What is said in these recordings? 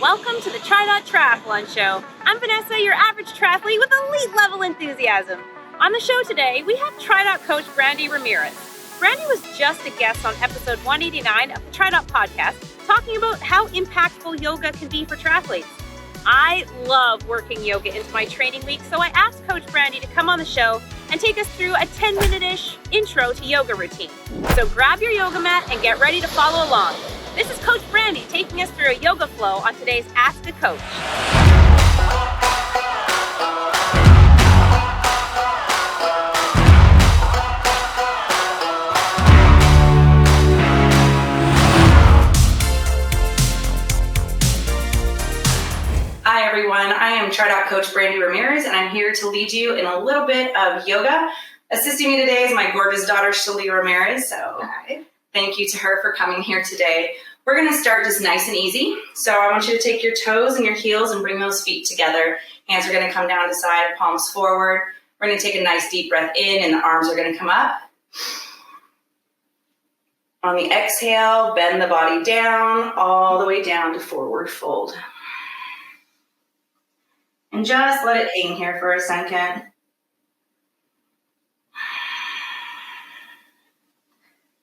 Welcome to the TriDot Triathlon Show. I'm Vanessa, your average triathlete with elite level enthusiasm. On the show today, we have TriDot Coach Brandy Ramirez. Brandy was just a guest on episode 189 of the TriDot podcast, talking about how impactful yoga can be for triathletes. I love working yoga into my training week, so I asked Coach Brandy to come on the show and take us through a 10-minute-ish intro to yoga routine. So grab your yoga mat and get ready to follow along. This is Coach Brandy taking us through a yoga flow on today's Ask a Coach. Hi everyone, I am TriDot Coach Brandy Ramirez and I'm here to lead you in a little bit of yoga. Assisting me today is my gorgeous daughter, Shelly Ramirez, so thank you to her for coming here today. We're going to start just nice and easy. So I want you to take your toes and your heels and bring those feet together. Hands are going to come down to side, palms forward. We're going to take a nice deep breath in and the arms are going to come up. On the exhale, bend the body down, all the way down to forward fold. And just let it hang here for a second.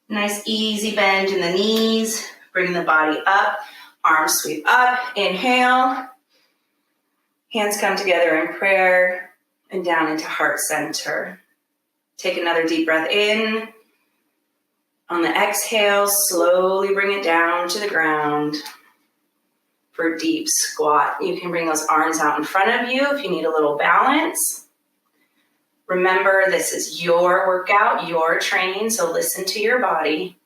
Nice easy bend in the knees. Bring the body up, arms sweep up, inhale. Hands come together in prayer and down into heart center. Take another deep breath in. On the exhale, slowly bring it down to the ground. For deep squat, you can bring those arms out in front of you if you need a little balance. Remember, this is your workout, your training, so listen to your body.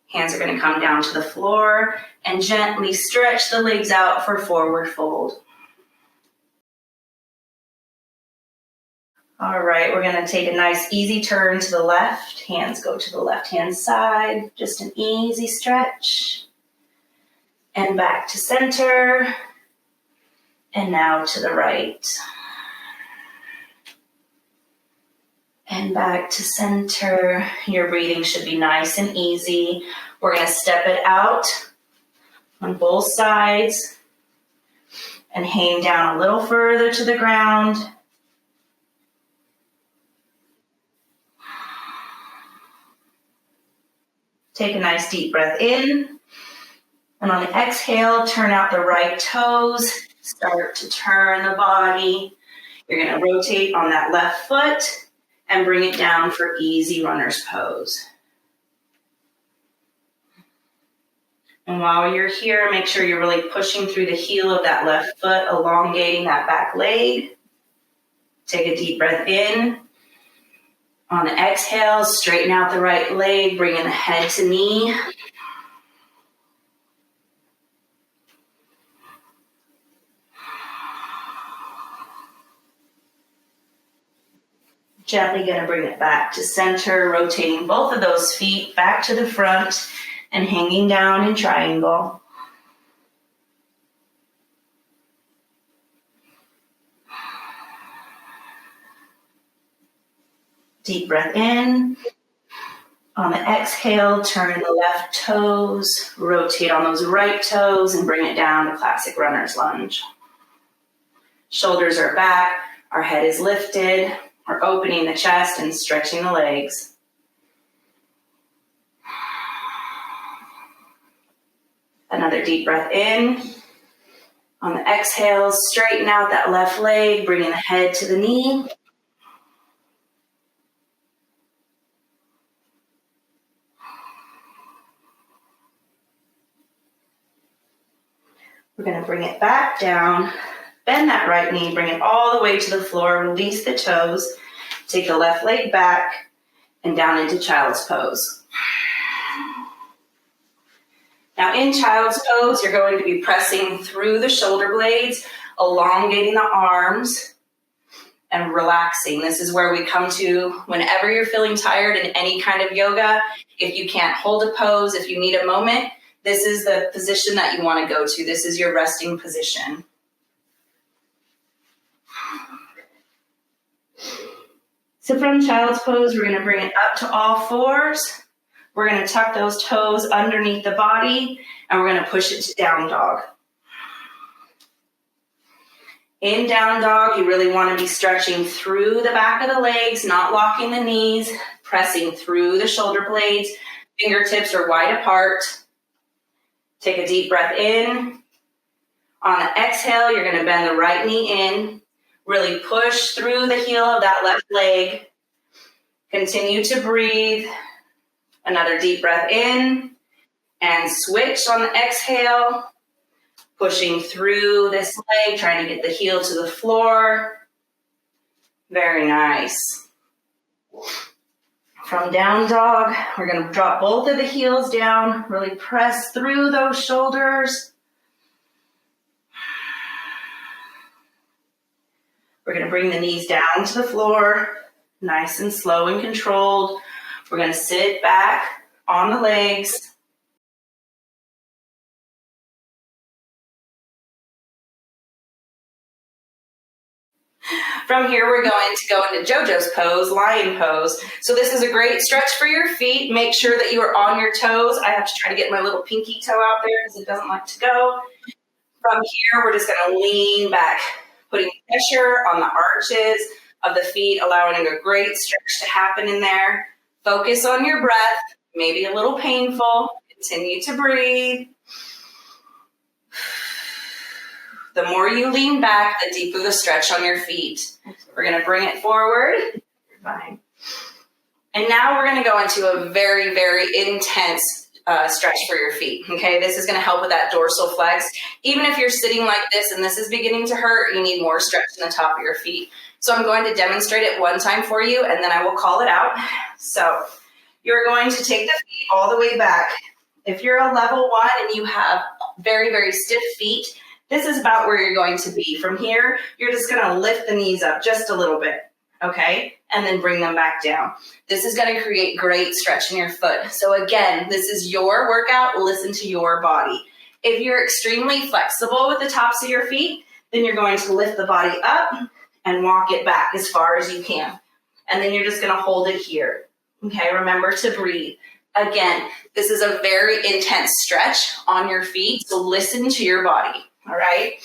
Hands are going to come down to the floor and gently stretch the legs out for forward fold. All right, we're going to take a nice easy turn to the left. Hands go to the left-hand side. Just an easy stretch. And back to center. And now to the right. And back to center. Your breathing should be nice and easy. We're going to step it out on both sides and hang down a little further to the ground. Take a nice deep breath in. And on the exhale, turn out the right toes. Start to turn the body. You're going to rotate on that left foot and bring it down for easy runner's pose. And while you're here, make sure you're really pushing through the heel of that left foot, elongating that back leg. Take a deep breath in. On the exhale, straighten out the right leg, bringing the head to knee. Gently going to bring it back to center, rotating both of those feet back to the front and hanging down in triangle. Deep breath in. On the exhale, turn the left toes, rotate on those right toes and bring it down to classic runner's lunge. Shoulders are back, our head is lifted. We're opening the chest and stretching the legs. Another deep breath in. On the exhale, straighten out that left leg, bringing the head to the knee. We're going to bring it back down. Bend that right knee, bring it all the way to the floor, release the toes, take the left leg back and down into child's pose. Now in child's pose, you're going to be pressing through the shoulder blades, elongating the arms and relaxing. This is where we come to whenever you're feeling tired in any kind of yoga. If you can't hold a pose, if you need a moment, this is the position that you want to go to. This is your resting position. So from child's pose, we're going to bring it up to all fours. We're going to tuck those toes underneath the body, and we're going to push it to down dog. In down dog, you really want to be stretching through the back of the legs, not locking the knees, pressing through the shoulder blades. Fingertips are wide apart. Take a deep breath in. On the exhale, you're going to bend the right knee in. Really push through the heel of that left leg. Continue to breathe. Another deep breath in. And switch on the exhale. Pushing through this leg, trying to get the heel to the floor. Very nice. From down dog, we're going to drop both of the heels down. Really press through those shoulders. We're going to bring the knees down to the floor, nice and slow and controlled. We're going to sit back on the legs. From here, we're going to go into JoJo's pose, lion pose. So this is a great stretch for your feet. Make sure that you are on your toes. I have to try to get my little pinky toe out there because it doesn't like to go. From here, we're just going to lean back, putting pressure on the arches of the feet, allowing a great stretch to happen in there. Focus on your breath, maybe a little painful. Continue to breathe. The more you lean back, the deeper the stretch on your feet. We're going to bring it forward. Fine. And now we're going to go into a very, very intense stretch for your feet. Okay, this is going to help with that dorsal flex. Even if you're sitting like this and this is beginning to hurt, you need more stretch in the top of your feet. So I'm going to demonstrate it one time for you, and then I will call it out. So you're going to take the feet all the way back. If you're a level 1 and you have very, very stiff feet, this is about where you're going to be. From here, you're just going to lift the knees up just a little bit, okay? And then bring them back down. This is going to create great stretch in your foot. So again, this is your workout. Listen to your body. If you're extremely flexible with the tops of your feet, then you're going to lift the body up and walk it back as far as you can. And then you're just going to hold it here. Okay, remember to breathe. Again, this is a very intense stretch on your feet, so listen to your body. All right,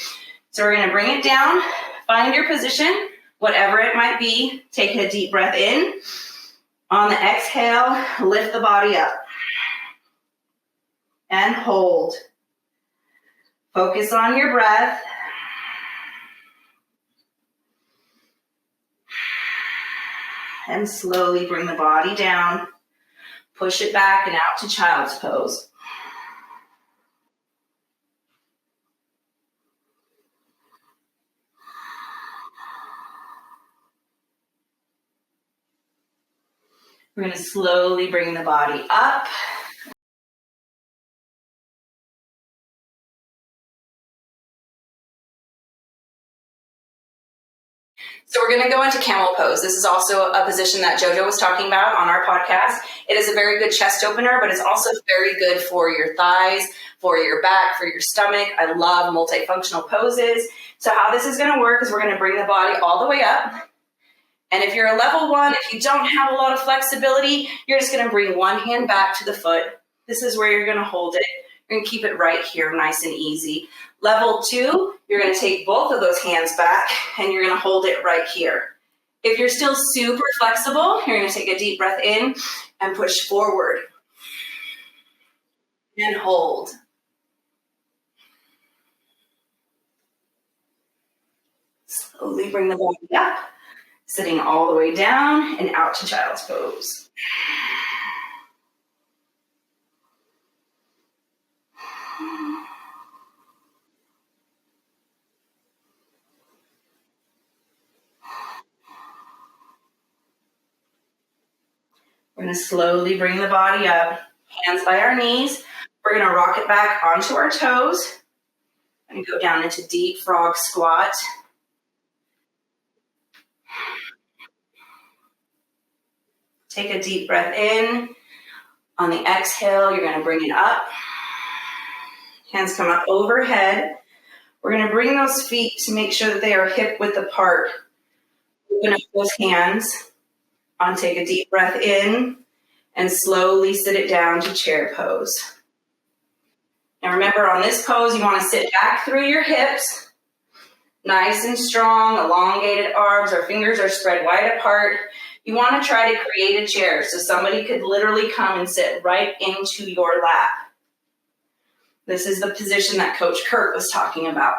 so we're going to bring it down, find your position, whatever it might be. Take a deep breath in. On the exhale, lift the body up and hold. Focus on your breath. And slowly bring the body down. Push it back and out to child's pose. We're going to slowly bring the body up. So we're going to go into camel pose. This is also a position that JoJo was talking about on our podcast. It is a very good chest opener, but it's also very good for your thighs, for your back, for your stomach. I love multifunctional poses. So how this is going to work is we're going to bring the body all the way up. And if you're a level 1, if you don't have a lot of flexibility, you're just going to bring one hand back to the foot. This is where you're going to hold it. You're going to keep it right here, nice and easy. Level 2, you're going to take both of those hands back and you're going to hold it right here. If you're still super flexible, you're going to take a deep breath in and push forward. And hold. Slowly bring the body up. Sitting all the way down and out to child's pose. We're going to slowly bring the body up, hands by our knees. We're going to rock it back onto our toes and go down into deep frog squat. Take a deep breath in. On the exhale, you're going to bring it up. Hands come up overhead. We're going to bring those feet to make sure that they are hip width apart. Open up those hands. Take a deep breath in and slowly sit it down to chair pose. Now remember, on this pose, you want to sit back through your hips, Nice and strong, elongated arms. Our fingers are spread wide apart. You want to try to create a chair so somebody could literally come and sit right into your lap. This is the position that Coach Kurt was talking about.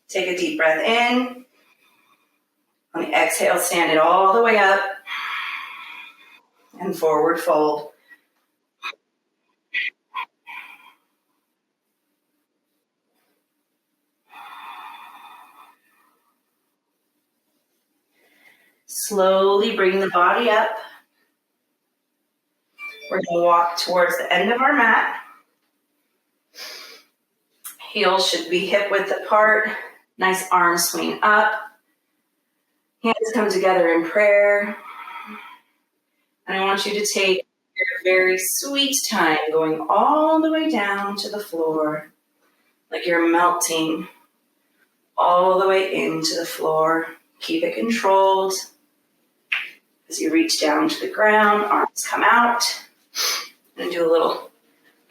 Take a deep breath in. On the exhale, stand it all the way up and forward fold. Slowly bring the body up. We're going to walk towards the end of our mat. Heels should be hip width apart. Nice arm swing up. Hands come together in prayer. And I want you to take your very sweet time going all the way down to the floor, like you're melting all the way into the floor. Keep it controlled. As you reach down to the ground, arms come out. I'm going to do a little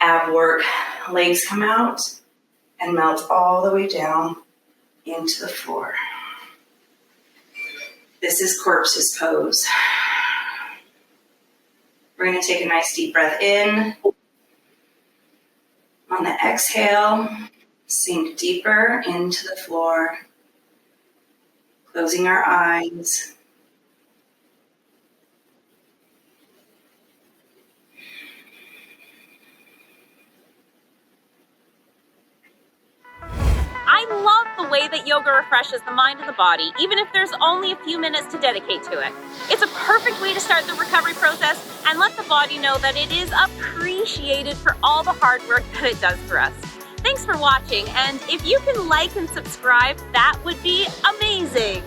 ab work. Legs come out and melt all the way down into the floor. This is corpse's pose. We're going to take a nice deep breath in. On the exhale, sink deeper into the floor, closing our eyes. I love the way that yoga refreshes the mind and the body, even if there's only a few minutes to dedicate to it. It's a perfect way to start the recovery process and let the body know that it is appreciated for all the hard work that it does for us. Thanks for watching, and if you can like and subscribe, that would be amazing.